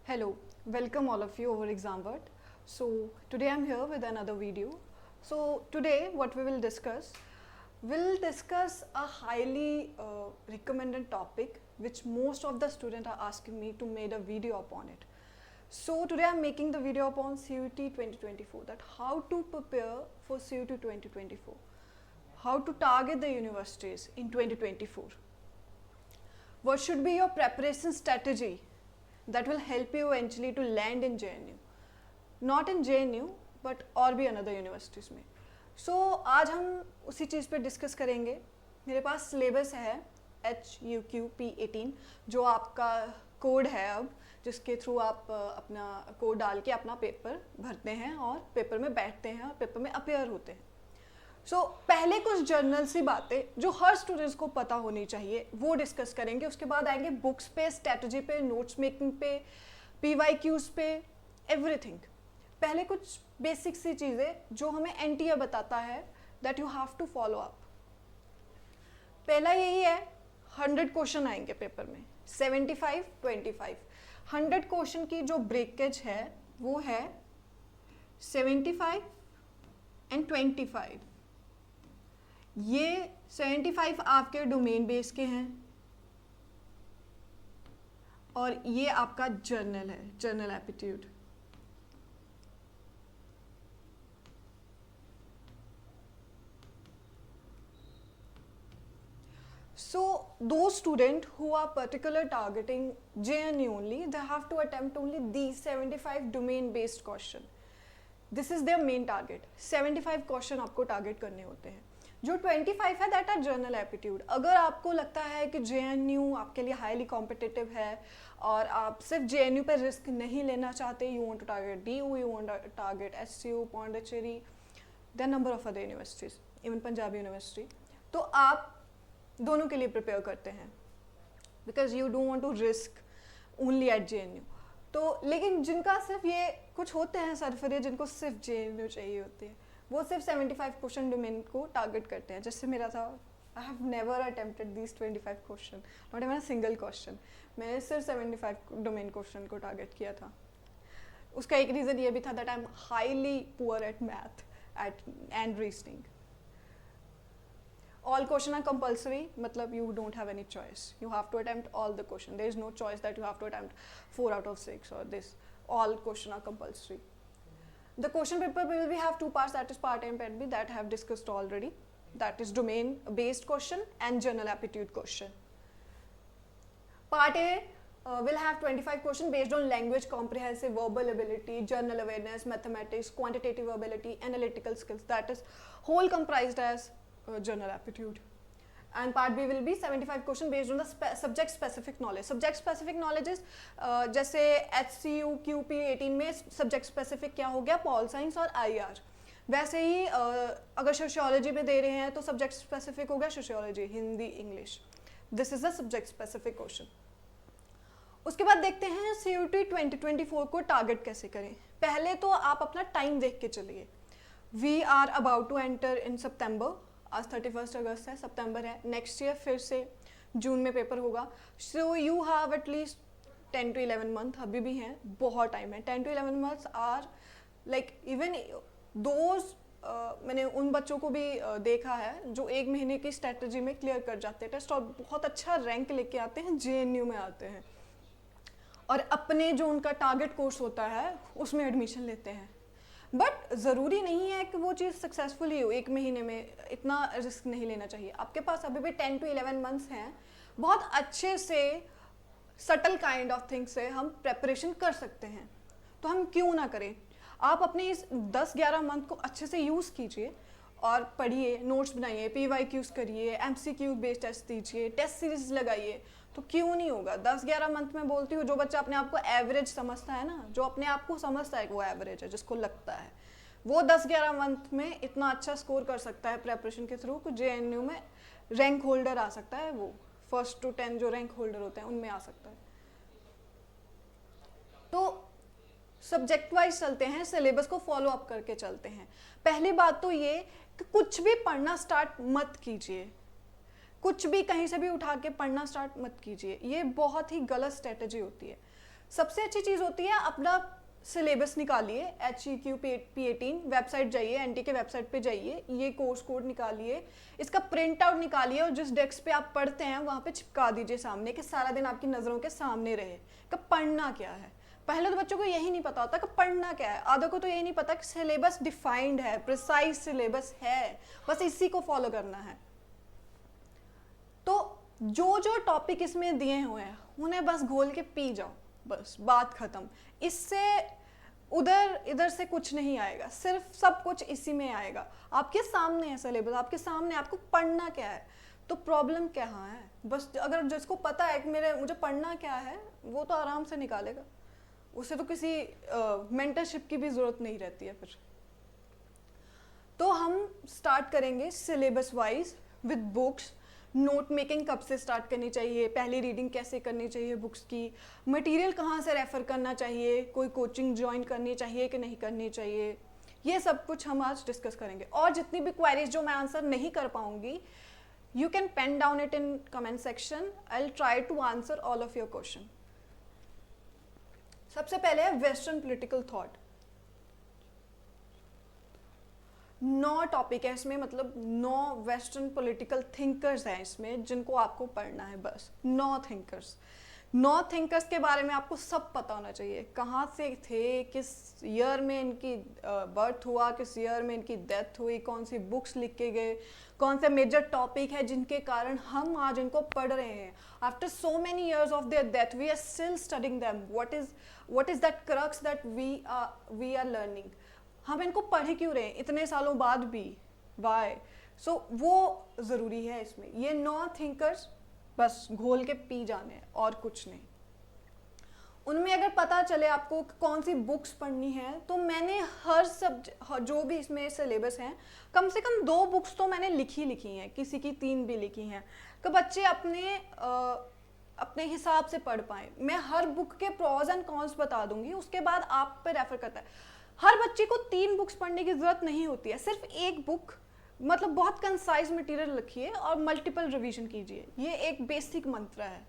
Hello, welcome all of you over Exam World. So today I'm here with another video. So today what we will discuss, we'll discuss a highly recommended topic which most of the students are asking me to make a video upon it. So today I'm making the video upon CUET 2024, that how to prepare for CUET 2024, how to target the universities in 2024. What should be your preparation strategy that will help you eventually to land in JNU, not in JNU but और भी another universities में. सो आज हम उसी चीज़ पे discuss करेंगे. मेरे पास syllabus है HUQP18 जो आपका कोड है अब, जिसके थ्रू आप अपना कोड डाल के अपना पेपर भरते हैं और पेपर में बैठते हैं और पेपर में अपेयर होते हैं. सो पहले कुछ जर्नल सी बातें जो हर स्टूडेंट्स को पता होनी चाहिए वो डिस्कस करेंगे. उसके बाद आएंगे बुक्स पे, स्ट्रेटजी पे, नोट्स मेकिंग पे, PYQs पे, एवरीथिंग. पहले कुछ बेसिक सी चीज़ें जो हमें NTA बताता है that you have to follow up. पहला यही है, 100 क्वेश्चन आएंगे पेपर में, 75, 25. 100 क्वेश्चन की जो ब्रेकेज है वो है 75 एंड 25. ये 75 आपके डोमेन बेस के हैं और ये आपका जर्नल है, journal aptitude. So those students who are particular targeting JNU only, they have to attempt only these 75 domain based question. This is their main target. 75 question आपको टारगेट करने होते हैं. जो 25 है दैट आर जर्नल एप्टीट्यूड. अगर आपको लगता है कि JNU आपके लिए हाईली कॉम्पिटिटिव है और आप सिर्फ JNU पर रिस्क नहीं लेना चाहते, you want to target DU, you want to target SCU, Pondicherry, there number of other universities, even Punjab university, तो आप दोनों के लिए प्रिपेयर करते हैं because you don't want to risk only at JNU. तो लेकिन जिनका सिर्फ ये कुछ होते हैं सरफरे, जिनको सिर्फ JNU चाहिए होती है, वो सिर्फ 75 क्वेश्चन डोमेन को टारगेट करते हैं. जैसे मेरा था, I have never attempted these 25 question, not even a single question. मैंने सिर्फ 75 डोमेन क्वेश्चन को टारगेट किया था. उसका एक रीज़न ये भी था that I am highly poor at math and reasoning. All question are compulsory, matlab you don't have any choice. You have to attempt all the question. There is no choice that you have to attempt 4 out of 6 or this. All question are compulsory. The question paper will be have two parts, that is part A and part B, that I have discussed already. That is domain based question and general aptitude question. Part A will have 25 questions based on language comprehensive, verbal ability, general awareness, mathematics, quantitative ability, analytical skills. That is whole comprised as general aptitude. And part B will be 75 question based on the subject specific knowledge. Subject specific knowledge is जैसे HCUQP18 में subject specific क्या हो गया, pol science और IR. वैसे ही अगर sociology में दे रहे हैं तो सब्जेक्ट स्पेसिफिक हो गया sociology, Hindi, English. This is the subject specific question. उसके बाद देखते हैं CUET 2024 को टारगेट कैसे करें. पहले तो आप अपना टाइम देख के चलिए. We are about to enter in September. आज 31 अगस्त है, सितंबर है. नेक्स्ट ईयर फिर से जून में पेपर होगा. So you have at least 10 to 11 month अभी भी हैं, बहुत टाइम है. 10 to 11 months are like even those. मैंने उन बच्चों को भी देखा है जो 1 महीने की स्ट्रेटजी में क्लियर कर जाते हैं टेस्ट और बहुत अच्छा रैंक लेके आते हैं, JNU में आते हैं और अपने जो उनका टारगेट कोर्स होता है उसमें एडमिशन लेते हैं. बट ज़रूरी नहीं है कि वो चीज़ सक्सेसफुल ही हो. 1 महीने में इतना रिस्क नहीं लेना चाहिए. आपके पास अभी भी 10 to 11 मंथ्स हैं. बहुत अच्छे से सटल काइंड ऑफ थिंग्स से हम प्रेपरेशन कर सकते हैं, तो हम क्यों ना करें. आप अपने इस 10-11 मंथ को अच्छे से यूज़ कीजिए और पढ़िए, नोट्स बनाइए, PYQs करिए, MCQ बेस्ड टेस्ट दीजिए, टेस्ट सीरीज लगाइए, तो क्यों नहीं होगा. 10-11 मंथ में बोलती हूँ, जो बच्चा अपने आप को एवरेज समझता है ना, जो अपने आप को समझता है कि वो एवरेज है, जिसको लगता है, वो 10-11 मंथ में इतना अच्छा स्कोर कर सकता है प्रेपरेशन के थ्रू कि JNU में रैंक होल्डर आ सकता है. वो 1st to 10 जो रैंक होल्डर होते हैं उनमें आ सकता है. तो सब्जेक्ट वाइज चलते हैं, सिलेबस को फॉलो अप करके चलते हैं. पहली बात तो ये कि कुछ भी पढ़ना स्टार्ट मत कीजिए. कुछ भी कहीं से भी उठा के पढ़ना स्टार्ट मत कीजिए, ये बहुत ही गलत स्ट्रेटजी होती है. सबसे अच्छी चीज़ होती है अपना सिलेबस निकालिए, HEQ P18 वेबसाइट जाइए, NT के वेबसाइट पे जाइए, ये कोर्स कोड निकालिए, इसका प्रिंट आउट निकालिए और जिस डेस्क पे आप पढ़ते हैं वहाँ पे चिपका दीजिए सामने, कि सारा दिन आपकी नज़रों के सामने रहे कि पढ़ना क्या है। पहले तो बच्चों को यही नहीं पता होता कि पढ़ना क्या है, आधों को तो यही नहीं पता कि सिलेबस डिफाइंड है, प्रिसाइज सिलेबस है, बस इसी को फॉलो करना है। तो जो जो टॉपिक इसमें दिए हुए हैं उन्हें बस घोल के पी जाओ, बस बात खत्म। इससे उधर इधर से कुछ नहीं आएगा, सिर्फ सब कुछ इसी में आएगा। आपके सामने है सिलेबस, आपके सामने, आपको पढ़ना क्या है। तो प्रॉब्लम कहाँ है? बस अगर जिसको पता है कि मुझे पढ़ना क्या है, वो तो आराम से निकालेगा, उसे तो किसी मेंटरशिप की भी ज़रूरत नहीं रहती है फिर। तो हम स्टार्ट करेंगे syllabus wise with books. Note making कब से स्टार्ट करनी चाहिए, पहली रीडिंग कैसे करनी चाहिए बुक्स की, मटेरियल कहाँ से रेफ़र करना चाहिए, कोई कोचिंग ज्वाइन करनी चाहिए कि नहीं करनी चाहिए, ये सब कुछ हम आज डिस्कस करेंगे। और जितनी भी क्वेरीज जो मैं आंसर नहीं कर पाऊंगी, you can pen down it in comment section, I will try to answer all of your question. सबसे पहले है वेस्टर्न पॉलिटिकल थॉट। 9 टॉपिक है इसमें, मतलब 9 वेस्टर्न पॉलिटिकल थिंकर्स हैं इसमें जिनको आपको पढ़ना है। बस 9 थिंकर्स। 9 थिंकर्स के बारे में आपको सब पता होना चाहिए, कहाँ से थे, किस ईयर में इनकी बर्थ हुआ, किस ईयर में इनकी डेथ हुई, कौन सी बुक्स लिख के गए, कौन से मेजर टॉपिक है जिनके कारण हम आज इनको पढ़ रहे हैं। After so many years of their death we are still studying them. What is that crux that we are learning. हम इनको पढ़े क्यों रहे हैं इतने सालों बाद भी, वाई? सो वो ज़रूरी है इसमें। ये 9 थिंकर्स बस घोल के पी जाने हैं और कुछ नहीं। उनमें अगर पता चले आपको कौन सी बुक्स पढ़नी है, तो मैंने हर जो भी इसमें सिलेबस हैं, कम से कम 2 बुक्स तो मैंने लिखी हैं, किसी की 3 भी लिखी हैं, कि बच्चे अपने हिसाब से पढ़ पाएँ। मैं हर बुक के प्रॉज एंड कॉन्स बता दूंगी, उसके बाद आप पे रेफर करता है। हर बच्चे को 3 बुक्स पढ़ने की जरूरत नहीं होती है, सिर्फ एक बुक, मतलब बहुत कंसाइज मटेरियल रखिए और मल्टीपल रिवीजन कीजिए। ये एक बेसिक मंत्र है।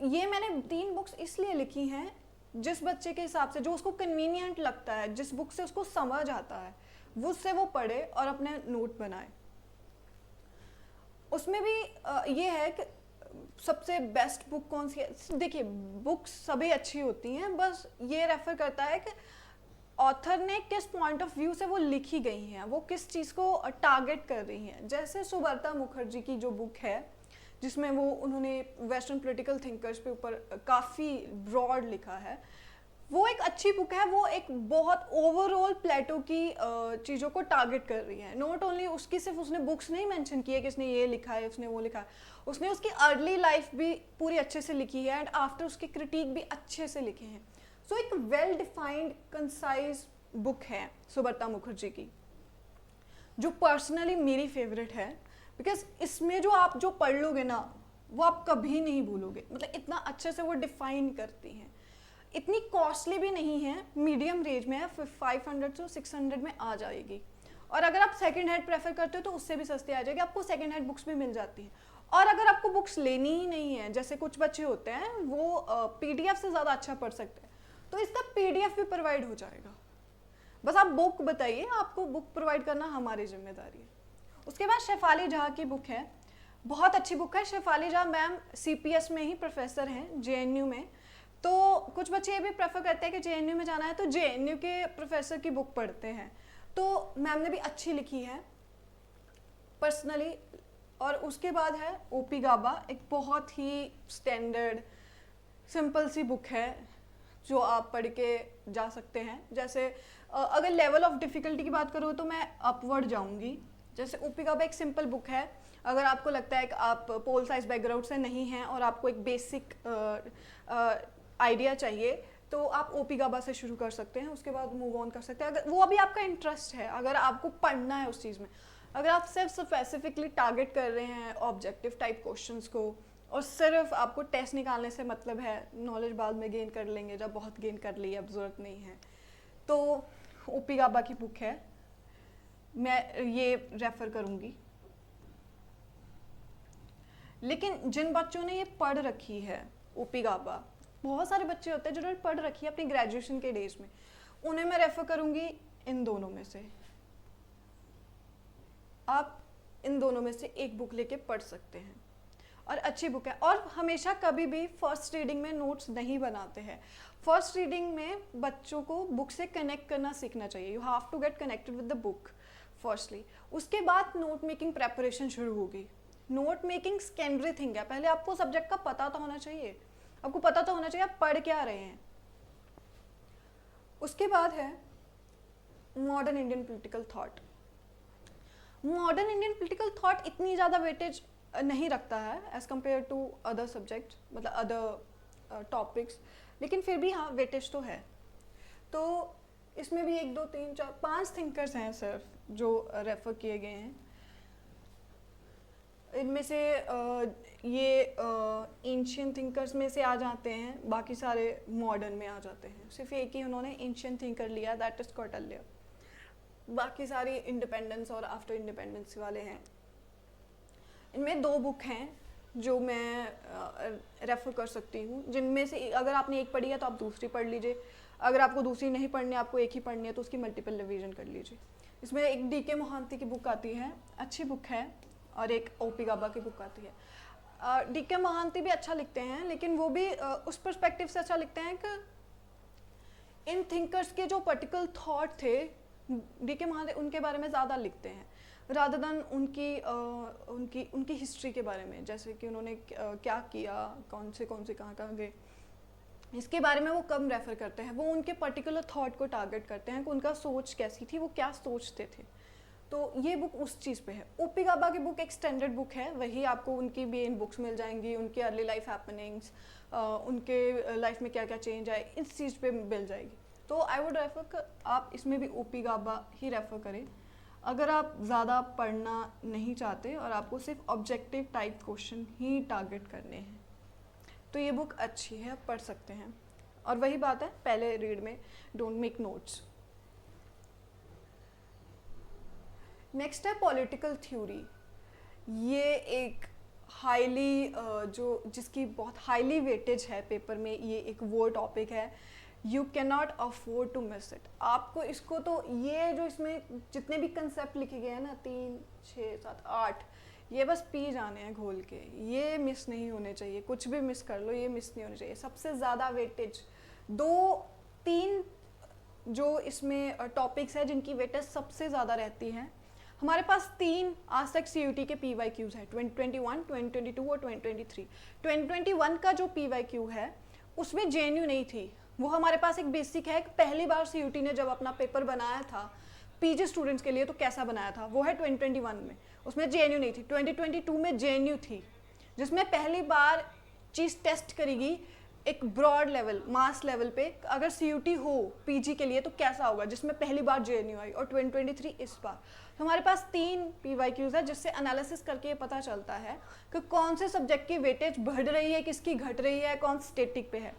ये मैंने 3 बुक्स इसलिए लिखी हैं जिस बच्चे के हिसाब से, जो उसको कन्वीनियंट लगता है, जिस बुक से उसको समझ आता है, उससे वो पढ़े और अपने नोट बनाए। उसमें भी ये है कि सबसे बेस्ट बुक कौन सी है। देखिए, बुक्स सभी अच्छी होती हैं, बस ये रेफर करता है कि ऑथर ने किस पॉइंट ऑफ व्यू से वो लिखी गई हैं, वो किस चीज़ को टारगेट कर रही हैं। जैसे सुब्रता मुखर्जी की जो बुक है, जिसमें उन्होंने वेस्टर्न पॉलिटिकल थिंकर्स पे ऊपर काफ़ी ब्रॉड लिखा है, वो एक अच्छी बुक है। वो एक बहुत ओवरऑल प्लेटो की चीज़ों को टारगेट कर रही है। नॉट ओनली उसकी, सिर्फ उसने बुक्स नहीं मेंशन की है कि इसने ये लिखा है, उसने वो लिखा है, उसने उसकी अर्ली लाइफ भी पूरी अच्छे से लिखी है एंड आफ्टर उसके क्रिटिक भी अच्छे से लिखे हैं। सो एक वेल डिफाइंड कंसाइज बुक है सुब्रता मुखर्जी की, जो पर्सनली मेरी फेवरेट है, बिकॉज इसमें जो आप पढ़ लोगे ना, वो आप कभी नहीं भूलोगे। मतलब इतना अच्छे से वो डिफाइन करती हैं। इतनी कॉस्टली भी नहीं है, मीडियम रेंज में है, 500 से 600 में आ जाएगी। और अगर आप सेकंड हैंड प्रेफर करते हो तो उससे भी सस्ती आ जाएगी, आपको सेकंड हैंड बुक्स भी मिल जाती हैं। और अगर आपको बुक्स लेनी ही नहीं है, जैसे कुछ बच्चे होते हैं वो PDF से ज़्यादा अच्छा पढ़ सकते हैं, तो इसका PDF भी प्रोवाइड हो जाएगा। बस आप बुक बताइए, आपको बुक प्रोवाइड करना हमारी जिम्मेदारी है। उसके बाद शेफाली जहाँ की बुक है, बहुत अच्छी बुक है। शेफाली जहाँ मैम CPS में ही प्रोफेसर हैं, JNU में। तो कुछ बच्चे ये भी प्रेफर करते हैं कि JNU में जाना है तो JNU के प्रोफेसर की बुक पढ़ते हैं, तो मैम ने भी अच्छी लिखी है पर्सनली। और उसके बाद है OP गाबा, एक बहुत ही स्टैंडर्ड सिंपल सी बुक है जो आप पढ़ के जा सकते हैं। जैसे अगर लेवल ऑफ डिफ़िकल्टी की बात करूँ तो मैं अपवर्ड जाऊँगी। जैसे OP गाबा एक सिंपल बुक है, अगर आपको लगता है कि आप पोल साइंस बैकग्राउंड से नहीं हैं और आपको एक बेसिक आइडिया चाहिए, तो आप OP गाबा से शुरू कर सकते हैं, उसके बाद मूव ऑन कर सकते हैं अगर वो अभी आपका इंटरेस्ट है, अगर आपको पढ़ना है उस चीज़ में। अगर आप सिर्फ स्पेसिफिकली टारगेट कर रहे हैं ऑब्जेक्टिव टाइप क्वेश्चंस को और सिर्फ आपको टेस्ट निकालने से मतलब है, नॉलेज बाद में गेन कर लेंगे जब बहुत गेन कर ली, अब ज़रूरत नहीं है, तो OP गाबा की बुक है, मैं ये रेफ़र करूँगी। लेकिन जिन बच्चों ने ये पढ़ रखी है OP गाबा, बहुत सारे बच्चे होते हैं जिन्होंने पढ़ रखी है अपनी ग्रेजुएशन के डेज में, उन्हें मैं रेफर करूँगी इन दोनों में से। आप इन दोनों में से एक बुक लेके पढ़ सकते हैं और अच्छी बुक है। और हमेशा कभी भी फर्स्ट रीडिंग में नोट्स नहीं बनाते हैं। फर्स्ट रीडिंग में बच्चों को बुक से कनेक्ट करना सीखना चाहिए। You have to get connected with the book firstly. उसके बाद नोट मेकिंग प्रेपरेशन शुरू होगी। नोट मेकिंग सेकेंडरी थिंग है, पहले आपको सब्जेक्ट का पता तो होना चाहिए, आपको पता तो होना चाहिए आप पढ़ क्या रहे हैं। उसके बाद है modern Indian political thought. Modern Indian political thought इतनी ज़्यादा वेटेज नहीं रखता है as compare to other subject, मतलब अदर टॉपिक्स, लेकिन फिर भी हाँ वेटेज तो है। तो इसमें भी 1 2 3 4 5 थिंकर्स हैं सिर्फ जो रेफ़र किए गए हैं। इनमें से ये एंशियंट थिंकर्स में से आ जाते हैं, बाकी सारे मॉडर्न में आ जाते हैं। सिर्फ एक ही उन्होंने एंशियंट थिंकर लिया, दैट इज़ कौटिल्य। बाकी सारी इंडिपेंडेंस और आफ्टर इंडिपेंडेंस वाले हैं। इनमें 2 बुक हैं जो मैं रेफ़र कर सकती हूँ, जिनमें से अगर आपने एक पढ़ी है तो आप दूसरी पढ़ लीजिए, अगर आपको दूसरी नहीं पढ़नी, आपको एक ही पढ़नी है तो उसकी मल्टीपल रिवीजन कर लीजिए। इसमें एक DK मोहांती की बुक आती है, अच्छी बुक है, और एक OP गाबा की बुक आती है। DK मोहांती भी अच्छा लिखते हैं, लेकिन वो भी उस पर्सपेक्टिव से अच्छा लिखते हैं कि इन थिंकर्स के जो पर्टिकुलर थॉट थे, DK मोहांती उनके बारे में ज़्यादा लिखते हैं रादर देन उनकी हिस्ट्री के बारे में, जैसे कि उन्होंने क्या किया, कौन से कहाँ गए, इसके बारे में वो कम रेफ़र करते हैं। वो उनके पर्टिकुलर थॉट को टारगेट करते हैं कि उनका सोच कैसी थी, वो क्या सोचते थे। तो ये बुक उस चीज़ पे है। OP गाबा की बुक एक स्टैंडर्ड बुक है, वही आपको उनकी मेन बुक्स मिल जाएंगी, उनके अर्ली लाइफ हैपनिंग्स, उनके लाइफ में क्या क्या चेंज आए, इस चीज़ पे मिल जाएगी। तो आई वुड रेफर कि आप इसमें भी OP गाबा ही रेफ़र करें अगर आप ज़्यादा पढ़ना नहीं चाहते और आपको सिर्फ ऑब्जेक्टिव टाइप क्वेश्चन ही टारगेट करने हैं, तो ये बुक अच्छी है, आप पढ़ सकते हैं। और वही बात है पहले रीड में, डोंट मेक नोट्स। नेक्स्ट है पॉलिटिकल थ्योरी। ये एक हाईली जिसकी बहुत हाईली वेटेज है पेपर में, ये एक वो टॉपिक है, you can not afford to miss it. आपको इसको तो ये जो इसमें जितने भी कंसेप्ट लिखे गए हैं ना, 3 6 7 8, ये बस पी जाने हैं घोल के, ये मिस नहीं होने चाहिए। कुछ भी मिस कर लो, ये मिस नहीं होने चाहिए। सबसे ज़्यादा वेटेज 2-3 जो इसमें टॉपिक्स है जिनकी वेटेज सबसे ज़्यादा रहती है। हमारे पास 3 आज तक CUT के PYQs है, 2021, 2022 और 2023। 2021 का जो PYQ है उसमें JNU नहीं थी। वो हमारे पास एक बेसिक है, पहली बार CUT ने जब अपना पेपर बनाया था PG स्टूडेंट्स के लिए तो कैसा बनाया था, वो है 2021 में, उसमें JNU नहीं थी। 2022 में JNU थी, जिसमें पहली बार चीज़ टेस्ट करेगी एक ब्रॉड लेवल, मास लेवल पे, अगर CUT हो PG के लिए तो कैसा होगा, जिसमें पहली बार JNU आई, और 2023 इस बार। तो हमारे पास 3 PYQs है जिससे एनालिसिस करके ये पता चलता है कि कौन से सब्जेक्ट की वेटेज बढ़ रही है, किसकी घट रही है, कौन स्टेटिक पे है।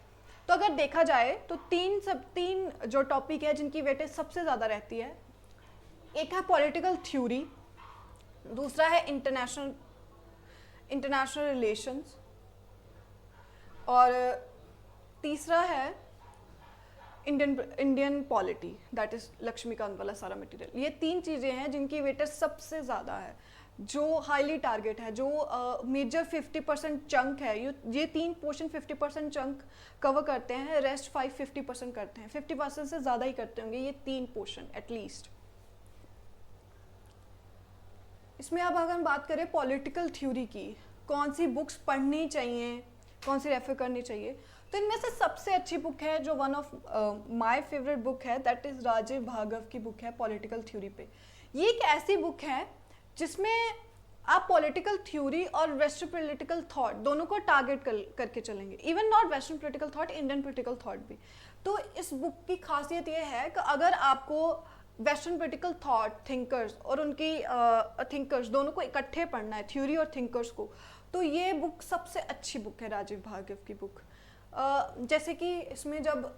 तो अगर देखा जाए तो 3 जो टॉपिक है जिनकी वेटेज सबसे ज़्यादा रहती है, एक है पॉलिटिकल थ्योरी, दूसरा है इंटरनेशनल रिलेशंस, और तीसरा है Indian polity, that is Laxmikanth वाला सारा मटेरियल। ये 3 चीज़ें हैं जिनकी वेटेज सबसे ज़्यादा है, जो हाईली टारगेट है, जो मेजर 50% चंक है। ये 3 पोर्शन 50% चंक कवर करते हैं, रेस्ट 50% करते हैं, 50% से ज़्यादा ही करते होंगे ये 3 पोर्शन एटलीस्ट। इसमें अब अगर हम बात करें पॉलिटिकल थ्योरी की, कौन सी बुक्स पढ़नी चाहिए, कौन सी रेफर करनी चाहिए, तो इनमें से सबसे अच्छी बुक है जो one of my favourite book है, दैट इज़ राजीव भार्गव की बुक है पॉलिटिकल थ्योरी पे। ये एक ऐसी बुक है जिसमें आप पॉलिटिकल थ्योरी और वेस्टर्न पॉलिटिकल थॉट दोनों को टारगेट करके चलेंगे, even not western political thought, Indian political thought भी। तो इस बुक की खासियत ये है कि अगर आपको वेस्टर्न पॉलिटिकल थॉट, थिंकर्स और उनकी थिंकर्स दोनों को इकट्ठे पढ़ना है, थ्योरी और थिंकर्स को, तो ये बुक सबसे अच्छी बुक है राजीव भार्गव की बुक। जैसे कि इसमें जब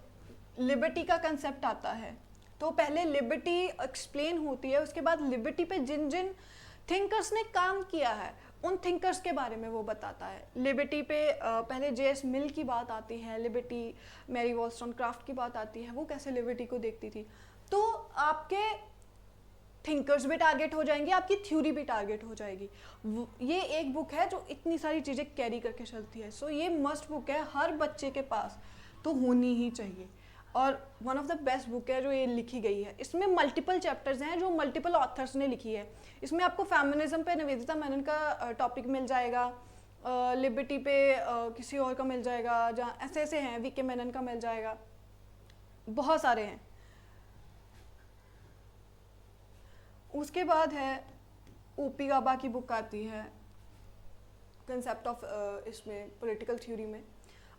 लिबर्टी का कंसेप्ट आता है तो पहले लिबर्टी एक्सप्लेन होती है, उसके बाद लिबर्टी पे जिन जिन थिंकर्स ने काम किया है उन थिंकर्स के बारे में वो बताता है। लिबर्टी पे पहले जेएस मिल की बात आती है, लिबर्टी मैरी वॉलस्टोनक्राफ्ट की बात आती है, वो कैसे लिबर्टी को देखती थी। तो आपके थिंकर्स भी टारगेट हो जाएंगे, आपकी थ्योरी भी टारगेट हो जाएगी। ये एक बुक है जो इतनी सारी चीज़ें कैरी करके चलती है। सो ये मस्ट बुक है, हर बच्चे के पास तो होनी ही चाहिए। और one of the best book है जो ये लिखी गई है। इसमें मल्टीपल चैप्टर्स हैं जो मल्टीपल ऑथर्स ने लिखी है। इसमें आपको फेमिनिज्म पे निवेदिता मेनन का टॉपिक मिल जाएगा, लिबर्टी पे किसी और का मिल जाएगा, जहाँ ऐसे ऐसे हैं, वीके मेनन का मिल जाएगा, बहुत सारे हैं। उसके बाद है ओपी गाबा की बुक आती है, कंसेप्ट ऑफ इसमें पॉलिटिकल थ्योरी में।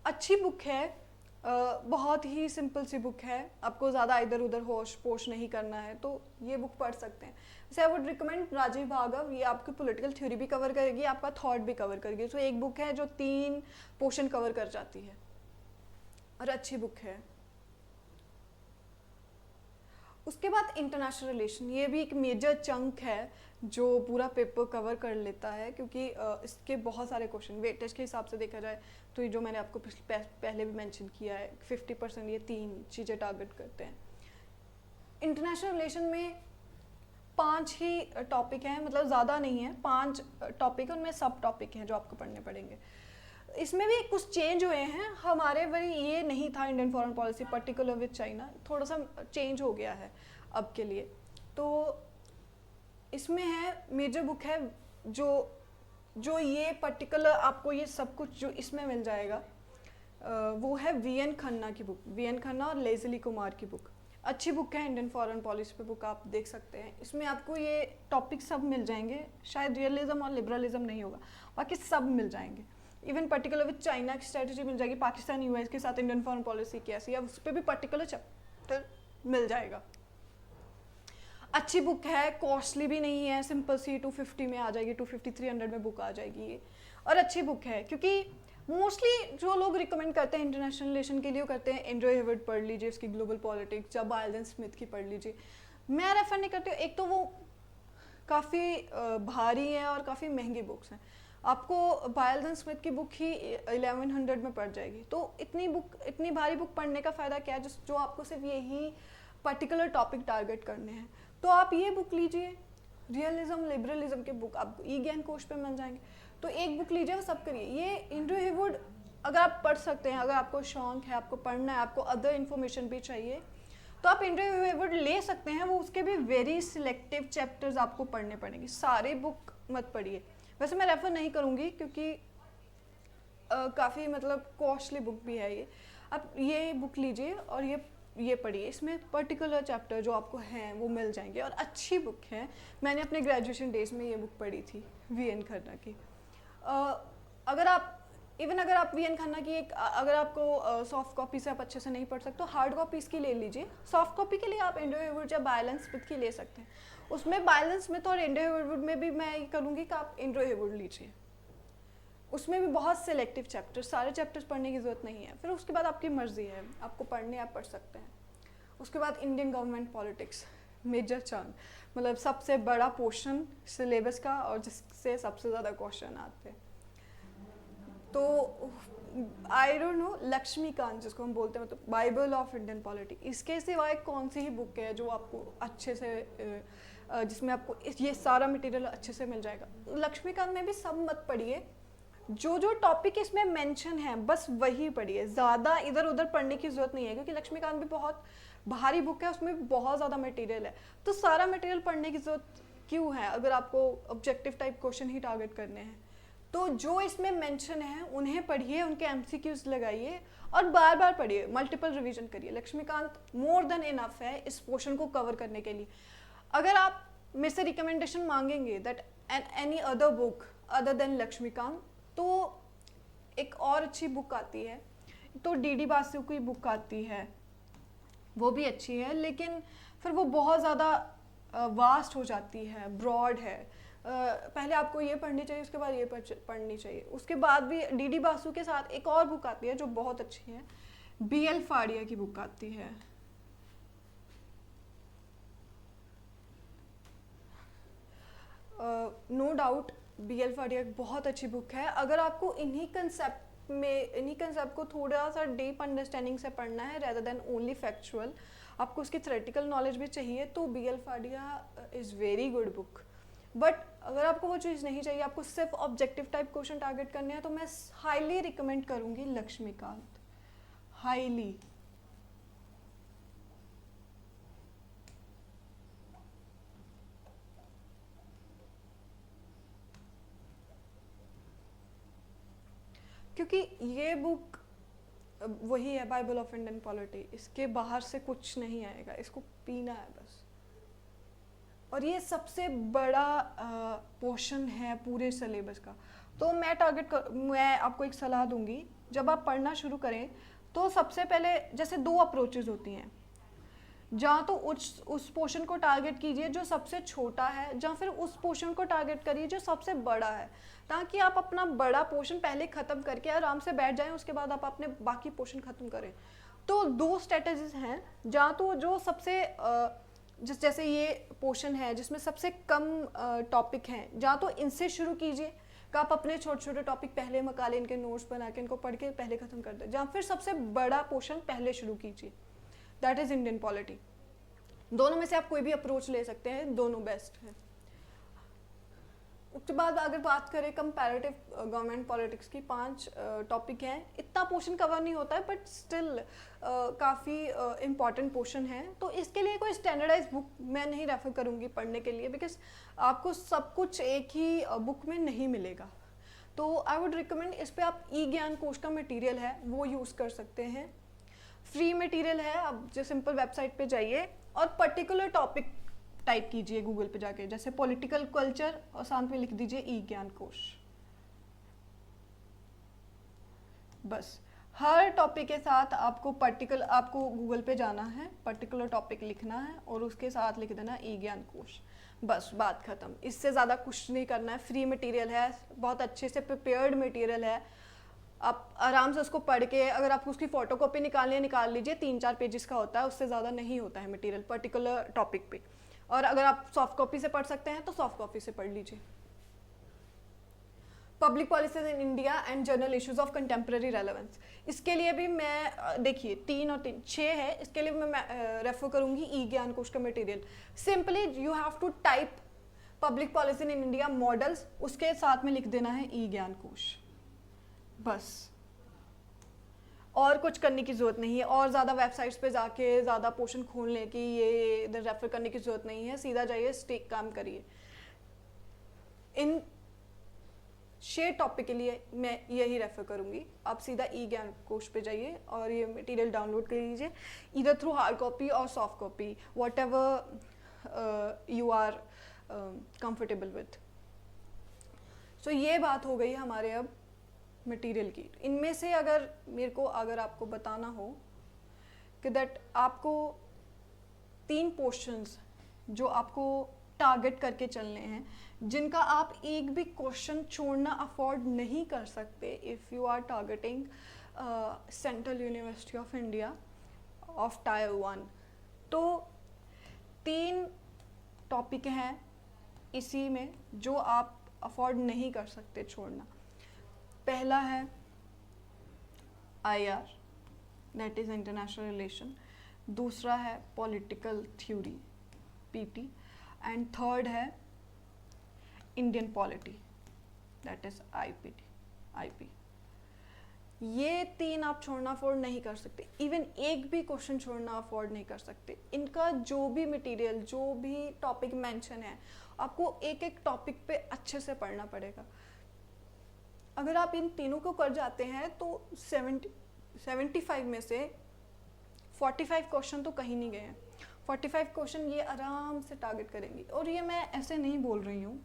अच्छी बुक है, बहुत ही सिंपल सी बुक है, आपको ज़्यादा इधर उधर होश पोश नहीं करना है तो ये बुक पढ़ सकते हैं। जैसे I would recommend Rajeev Bhargava, ये आपकी पॉलिटिकल थ्योरी भी कवर करेगी, आपका थॉट भी कवर करेगी। तो एक बुक है जो 3 पोर्शन कवर कर जाती है और अच्छी बुक है। उसके बाद इंटरनेशनल रिलेशन, ये भी एक मेजर चंक है जो पूरा पेपर कवर कर लेता है, क्योंकि इसके बहुत सारे क्वेश्चन वेटेज के हिसाब से देखा जाए तो ये जो मैंने आपको पहले भी मेंशन किया है 50% ये 3 चीज़ें टारगेट करते हैं। इंटरनेशनल रिलेशन में 5 ही टॉपिक हैं, मतलब ज़्यादा नहीं है, 5 टॉपिक, उनमें सब टॉपिक हैं जो आपको पढ़ने पड़ेंगे। इसमें भी कुछ चेंज हुए हैं, हमारे वही ये नहीं था Indian foreign policy particular with China, थोड़ा सा चेंज हो गया है अब के लिए। तो इसमें है मेजर बुक है जो ये पर्टिकुलर आपको ये सब कुछ जो इसमें मिल जाएगा, वो है वीएन खन्ना की बुक, वीएन खन्ना और लेज़ली कुमार की बुक। अच्छी बुक है, इंडियन फॉरेन पॉलिसी पे बुक आप देख सकते हैं। इसमें आपको ये टॉपिक सब मिल जाएंगे, शायद रियलिज्म और लिबरलिज्म नहीं होगा, बाकी सब मिल जाएंगे। इवन पर्टिकुलर विद चाइना की स्ट्रेटजी मिल जाएगी, पाकिस्तान यूएस के साथ इंडियन फॉरेन पॉलिसी कैसी है उस पर भी पर्टिकुलर चैप्टर मिल जाएगा। अच्छी बुक है, कॉस्टली भी नहीं है, सिंपल सी 250 में आ जाएगी, 250-300 में बुक आ जाएगी ये। और अच्छी बुक है क्योंकि मोस्टली जो लोग रिकमेंड करते हैं इंटरनेशनल रिलेशन के लिए वो करते हैं एंड्रयू हेवर्ड पढ़ लीजिए, इसकी ग्लोबल पॉलिटिक्स, या बायलन स्मिथ की पढ़ लीजिए। मैं रेफर नहीं करती हूँ, एक तो वो काफ़ी भारी है और काफ़ी महंगी बुक्स हैं। आपको बायलन स्मिथ की बुक ही 1100 में पड़ जाएगी। तो इतनी भारी बुक पढ़ने का फ़ायदा क्या है जो आपको सिर्फ यही पर्टिकुलर टॉपिक टारगेट करने हैं। तो आप ये बुक लीजिए, रियलिज्म लिबरलिज्म के बुक आपको ई ज्ञान कोश पे मिल जाएंगे, तो एक बुक लीजिए, वो सब करिए। ये एंड्रयू हेवर्ड अगर आप पढ़ सकते हैं, अगर आपको शौक है, आपको पढ़ना है, आपको अदर इन्फॉर्मेशन भी चाहिए, तो आप एंड्रयू हेवर्ड ले सकते हैं। वो उसके भी वेरी सिलेक्टिव चैप्टर्स आपको पढ़ने पड़ेंगे, सारे बुक मत पढ़िए। वैसे मैं रेफ़र नहीं करूँगी क्योंकि काफ़ी मतलब कॉस्टली बुक भी है ये। आप ये बुक लीजिए और ये पढ़िए, इसमें पर्टिकुलर चैप्टर जो आपको हैं वो मिल जाएंगे और अच्छी बुक है। मैंने अपने ग्रेजुएशन डेज में ये बुक पढ़ी थी, वीएन खन्ना की। अगर आप वीएन खन्ना की अगर आपको सॉफ्ट कॉपी से आप अच्छे से नहीं पढ़ सकते तो हार्ड कॉपीज़ की ले लीजिए। सॉफ्ट कॉपी के लिए आप एंड्रयू हेवर्ड या बायलन स्मिथ की ले सकते हैं। उसमें बायलन स्मिथ और एंड्रयू हेवर्ड में भी मैं ये करूँगी कि आप एंड्रयू हेवर्ड लीजिए, उसमें भी बहुत सिलेक्टिव चैप्टर्स, सारे चैप्टर्स पढ़ने की ज़रूरत नहीं है। फिर उसके बाद आपकी मर्ज़ी है, आपको पढ़ने आप पढ़ सकते हैं। उसके बाद Indian government politics, major chunk, मतलब सबसे बड़ा पोर्शन सिलेबस का और जिससे सबसे ज़्यादा क्वेश्चन आते हैं। तो आई डोंट नो, लक्ष्मीकांत जिसको हम बोलते हैं, मतलब बाइबल ऑफ इंडियन पॉलिटी, इसके सिवाय कौन सी ही बुक है जो आपको अच्छे से जिसमें आपको ये सारा मटेरियल अच्छे से मिल जाएगा। लक्ष्मीकांत में भी सब मत पढ़िए, जो टॉपिक इसमें मेंशन है बस वही पढ़िए, ज़्यादा इधर उधर पढ़ने की ज़रूरत नहीं है, क्योंकि लक्ष्मीकांत भी बहुत भारी बुक है, उसमें बहुत ज़्यादा मटेरियल है। तो सारा मटेरियल पढ़ने की ज़रूरत क्यों है अगर आपको ऑब्जेक्टिव टाइप क्वेश्चन ही टारगेट करने हैं। तो जो इसमें मेंशन है उन्हें पढ़िए, उनके एमसीक्यूज लगाइए और बार बार पढ़िए, मल्टीपल रिवीजन करिए। लक्ष्मीकांत मोर देन इनफ है इस पोर्शन को कवर करने के लिए। अगर आप मेरे से रिकमेंडेशन मांगेंगे that any other book other than Laxmikanth, तो एक और अच्छी बुक आती है, तो डीडी बासु की बुक आती है, वो भी अच्छी है, लेकिन फिर वो बहुत ज़्यादा वास्ट हो जाती है, ब्रॉड है। पहले आपको ये पढ़नी चाहिए, उसके बाद ये पढ़नी चाहिए। उसके बाद भी डीडी बासु के साथ एक और बुक आती है जो बहुत अच्छी है, बीएल फाड़िया की बुक आती है। No doubt B L Fadia एक बहुत अच्छी बुक है। अगर आपको इन्हीं कंसेप्ट को थोड़ा सा डीप अंडरस्टैंडिंग से पढ़ना है रेदर देन ओनली फैक्चुअल, आपको उसकी थ्योरेटिकल नॉलेज भी चाहिए, तो B L Fadia is very good book. But अगर आपको वो चीज़ नहीं चाहिए, आपको सिर्फ ऑब्जेक्टिव टाइप क्वेश्चन टारगेट करने हैं, तो मैं हाईली रिकमेंड करूँगी लक्ष्मीकांत, हाईली। क्योंकि ये बुक वही है बाइबल ऑफ इंडियन पॉलिटी, इसके बाहर से कुछ नहीं आएगा, इसको पीना है बस। और ये सबसे बड़ा पोर्शन है पूरे सिलेबस का। तो मैं आपको एक सलाह दूंगी, जब आप पढ़ना शुरू करें तो सबसे पहले जैसे 2 अप्रोचेज होती हैं, जहाँ तो उस पोर्शन को टारगेट कीजिए जो सबसे छोटा है, जहाँ फिर उस पोर्शन को टारगेट करिए जो सबसे बड़ा है, ताकि आप अपना बड़ा पोर्शन पहले ख़त्म करके आराम से बैठ जाएं, उसके बाद आप अपने बाकी पोर्शन ख़त्म करें। तो 2 स्ट्रेटजीज हैं, जहाँ तो जो सबसे जैसे ये पोर्शन है जिसमें सबसे कम टॉपिक हैं, जहाँ तो इनसे शुरू कीजिए कि आप अपने छोटे छोटे टॉपिक पहले मका लें, इनके नोट्स बना के इनको पढ़ के पहले ख़त्म कर दें, जहाँ फिर सबसे बड़ा पोर्शन पहले शुरू कीजिए, दैट इज़ इंडियन पॉलिटी। दोनों में से आप कोई भी अप्रोच ले सकते हैं, दोनों बेस्ट है। उसके बाद अगर बात करें कंपैरेटिव गवर्नमेंट पॉलिटिक्स की, 5 टॉपिक हैं, इतना पोर्शन कवर नहीं होता है, बट स्टिल काफ़ी इम्पॉर्टेंट पोर्शन है। तो इसके लिए कोई स्टैंडर्डाइज बुक मैं नहीं रेफर करूँगी पढ़ने के लिए, बिकॉज आपको सब कुछ एक ही बुक में नहीं मिलेगा। तो आई वुड रिकमेंड इस पर आप ई ज्ञान कोश का मटीरियल है वो यूज़ कर सकते हैं, फ्री मटीरियल है। आप जो सिंपल वेबसाइट पे जाइए और पर्टिकुलर टॉपिक टाइप कीजिए गूगल पे जाके, जैसे पॉलिटिकल कल्चर, और साथ में लिख दीजिए ई ज्ञान कोश। बस हर टॉपिक के साथ आपको गूगल पे जाना है, पर्टिकुलर टॉपिक लिखना है और उसके साथ लिख देना ई ज्ञान कोश, बस बात ख़त्म। इससे ज़्यादा कुछ नहीं करना है। फ्री मटेरियल है, बहुत अच्छे से प्रिपेयर्ड मटेरियल है, आप आराम से उसको पढ़ के, अगर आपको उसकी फ़ोटोकॉपी निकालनी है निकाल लीजिए, 3-4 पेजेस का होता है, उससे ज़्यादा नहीं होता है मटेरियल पर्टिकुलर टॉपिक पे। और अगर आप सॉफ्ट कॉपी से पढ़ सकते हैं तो सॉफ्ट कॉपी से पढ़ लीजिए। Public policies in India and general issues of contemporary relevance, इसके लिए भी मैं देखिए 3 और 3 6 है, इसके लिए मैं रेफर करूँगी ई ज्ञान कोश का material. Simply you have to type public policy in India models, उसके साथ में लिख देना है ई ज्ञान कोश, बस और कुछ करने की ज़रूरत नहीं है। और ज़्यादा वेबसाइट्स पे जाके ज़्यादा पोर्शन खोलने की ये इधर रेफर करने की ज़रूरत नहीं है, सीधा जाइए स्टिक काम करिए। इन 6 टॉपिक के लिए मैं यही रेफर करूँगी, आप सीधा ई ज्ञान कोश पे जाइए और ये मटेरियल डाउनलोड कर लीजिए, इधर थ्रू हार्ड कॉपी और soft copy, whatever you are comfortable with. So ये बात हो गई हमारे अब मटेरियल की। इनमें से अगर आपको बताना हो कि दैट आपको 3 पोर्शंस जो आपको टारगेट करके चलने हैं, जिनका आप एक भी क्वेश्चन छोड़ना अफोर्ड नहीं कर सकते, if you are targeting central university of India of tier 1, तो 3 टॉपिक हैं इसी में जो आप अफोर्ड नहीं कर सकते छोड़ना। पहला है IR, that is international relation, दूसरा है political theory PT, and third है Indian polity, that is IP। ये 3 आप छोड़ना अफोर्ड नहीं कर सकते, इवन एक भी क्वेश्चन छोड़ना अफोर्ड नहीं कर सकते। इनका जो भी मटेरियल, जो भी टॉपिक मेंशन है, आपको एक एक टॉपिक पे अच्छे से पढ़ना पड़ेगा। अगर आप इन तीनों को कर जाते हैं तो 75 में से 45 क्वेश्चन तो कहीं नहीं गए हैं। 45 क्वेश्चन ये आराम से टारगेट करेंगी, और ये मैं ऐसे नहीं बोल रही हूँ,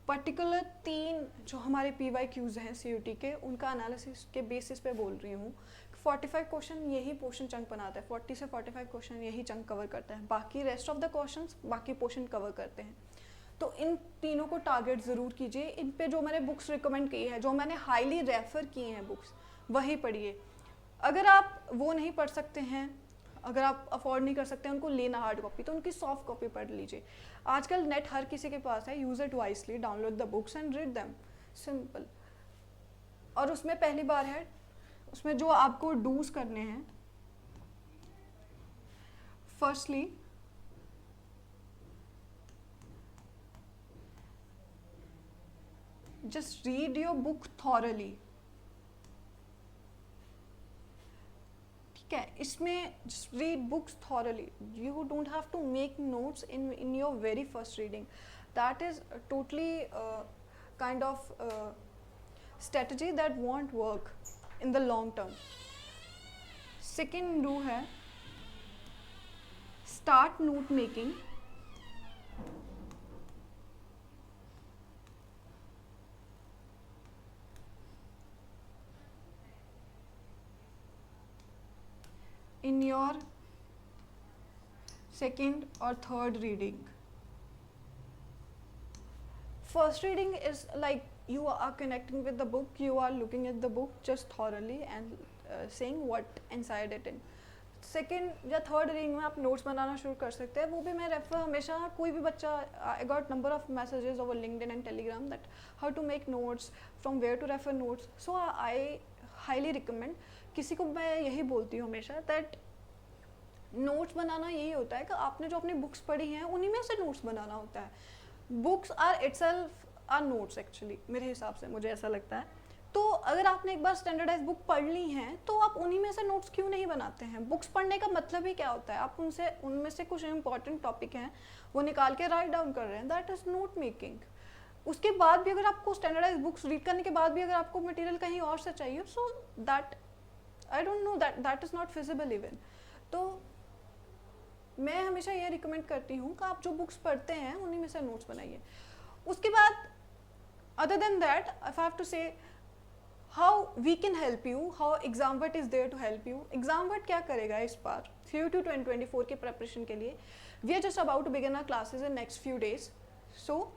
पर्टिकुलर 3 जो हमारे PYQs हैं CUT के, उनका एनालिसिस के बेसिस पे बोल रही हूँ। 45 क्वेश्चन यही पोर्शन चंक बनाता है, 40 से 45 क्वेश्चन यही चंक कवर करता है, बाकी रेस्ट ऑफ द क्वेश्चंस बाकी पोर्शन कवर करते हैं। तो इन तीनों को टारगेट ज़रूर कीजिए। इन पे जो मैंने बुक्स रिकमेंड की है, जो मैंने हाईली रेफ़र की हैं बुक्स, वही पढ़िए। अगर आप वो नहीं पढ़ सकते हैं, अगर आप अफोर्ड नहीं कर सकते उनको लेना हार्ड कॉपी, तो उनकी सॉफ्ट कॉपी पढ़ लीजिए. आजकल नेट हर किसी के पास है, use it wisely, download the books and read them, simple. और उसमें पहली बार है, उसमें जो आपको डूज करने हैं, firstly just read your book thoroughly. ठीक है, इसमें just read books thoroughly. You don't have to make notes in your very first reading. That is totally kind of strategy that won't work in the long term. Second rule है start note making. In your second or third reading. First reading is like you are connecting with the book, you are looking at the book just thoroughly and saying what inside it in. Second या third reading में आप notes बनाना शुरू कर सकते हैं. वो भी मैं रेफर हमेशा, कोई भी बच्चा, I got number of messages over LinkedIn and Telegram that how to make notes, from where to refer notes. So I highly recommend, किसी को मैं यही बोलती हूँ हमेशा दैट नोट्स बनाना यही होता है कि आपने जो अपनी बुक्स पढ़ी हैं उन्हीं में से नोट्स बनाना होता है. Books are itself are notes actually, मेरे हिसाब से, मुझे ऐसा लगता है. तो अगर आपने एक बार स्टैंडर्डाइज बुक पढ़ ली हैं तो आप उन्हीं में से नोट्स क्यों नहीं बनाते हैं. बुक्स पढ़ने का मतलब ही क्या होता है, आप उनमें से कुछ इंपॉर्टेंट टॉपिक हैं वो निकाल के राइट डाउन कर रहे हैं, दैट इज़ नोट मेकिंग. उसके बाद भी अगर आपको स्टैंडर्डाइज बुक्स रीड करने के बाद भी अगर आपको मटेरियल कहीं और से चाहिए, so that I don't know, that is not feasible even. तो मैं हमेशा ये रिकमेंड करती हूँ कि आप जो बुक्स पढ़ते हैं उन्हीं में से नोट्स बनाइए. उसके बाद other than that I have to say how we can help you, how Examvert is there to help you. Examvert क्या करेगा इस बार CUET 2024 के प्रेपरेशन के लिए? We are just about to begin our classes in next few days. So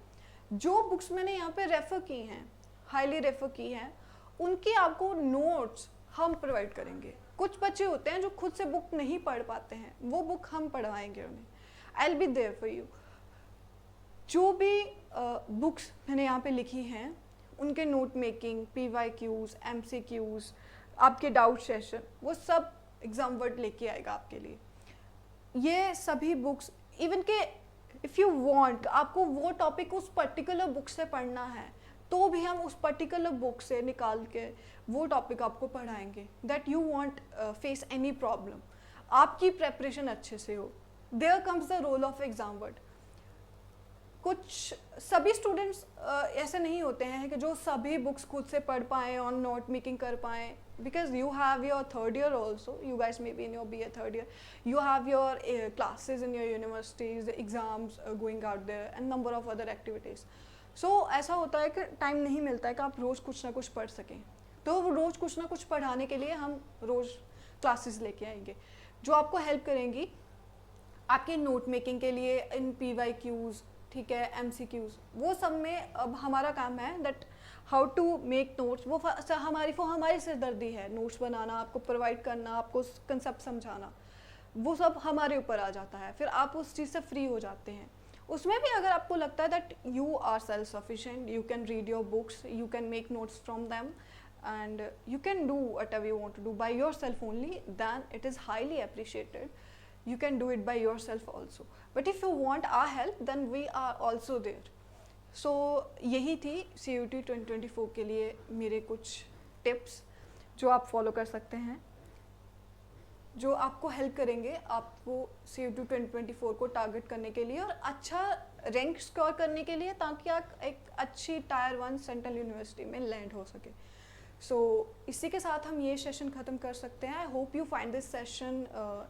जो books मैंने यहाँ पे रेफ़र की हैं, हाईली रेफ़र की हैं, उनकी आपको नोट्स हम प्रोवाइड करेंगे. कुछ बच्चे होते हैं जो खुद से बुक नहीं पढ़ पाते हैं, वो बुक हम पढ़वाएंगे उन्हें. I will be there for you. जो भी बुक्स मैंने यहाँ पे लिखी हैं उनके नोट मेकिंग, PYQs, MCQs, आपके डाउट सेशन, वो सब एग्जामवर्ट लेके आएगा आपके लिए. ये सभी बुक्स, इवन के इफ़ यू वांट, आपको वो टॉपिक उस पर्टिकुलर बुक से पढ़ना है तो भी हम उस पर्टिकुलर बुक से निकाल के वो टॉपिक आपको पढ़ाएंगे, that you want face any problem, आपकी प्रेपरेशन अच्छे से हो. There comes the role of Examvert. कुछ सभी स्टूडेंट्स ऐसे नहीं होते हैं कि जो सभी बुक्स खुद से पढ़ पाएँ और नोट मेकिंग कर पाएँ, because you have your third year also, you guys may be in your BA third year, you have your classes in your universities, the exams going out there and number of other activities. So ऐसा होता है कि time नहीं मिलता है कि आप रोज़ कुछ ना कुछ पढ़ सकें. तो रोज़ कुछ ना कुछ पढ़ाने के लिए हम रोज़ क्लासेस लेके आएंगे जो आपको हेल्प करेंगी आपके नोट मेकिंग के लिए, इन PYQs, ठीक है, MCQs, वो सब में अब हमारा काम है that how to make notes. वो हमारी सिरदर्दी है, नोट्स बनाना, आपको प्रोवाइड करना, आपको कंसेप्ट समझाना, वो सब हमारे ऊपर आ जाता है. फिर आप उस चीज़ से फ्री हो जाते हैं. उसमें भी अगर आपको लगता है that you are self sufficient, you can read your books, you can make notes from them and you can do whatever you want to do by yourself only, then it is highly appreciated. You can do it by yourself also, but if you want our help then we are also there. So यही थी CUET 2024 के लिए मेरे कुछ tips जो आप follow कर सकते हैं, जो आपको हेल्प करेंगे आपको CUET 2024 को टारगेट करने के लिए और अच्छा रैंक स्कोर करने के लिए, ताकि आप एक अच्छी टायर 1 सेंट्रल यूनिवर्सिटी में लैंड हो सके. सो इसी के साथ हम ये सेशन ख़त्म कर सकते हैं. I hope you find this session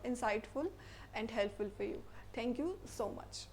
insightful and helpful for you. Thank you so much.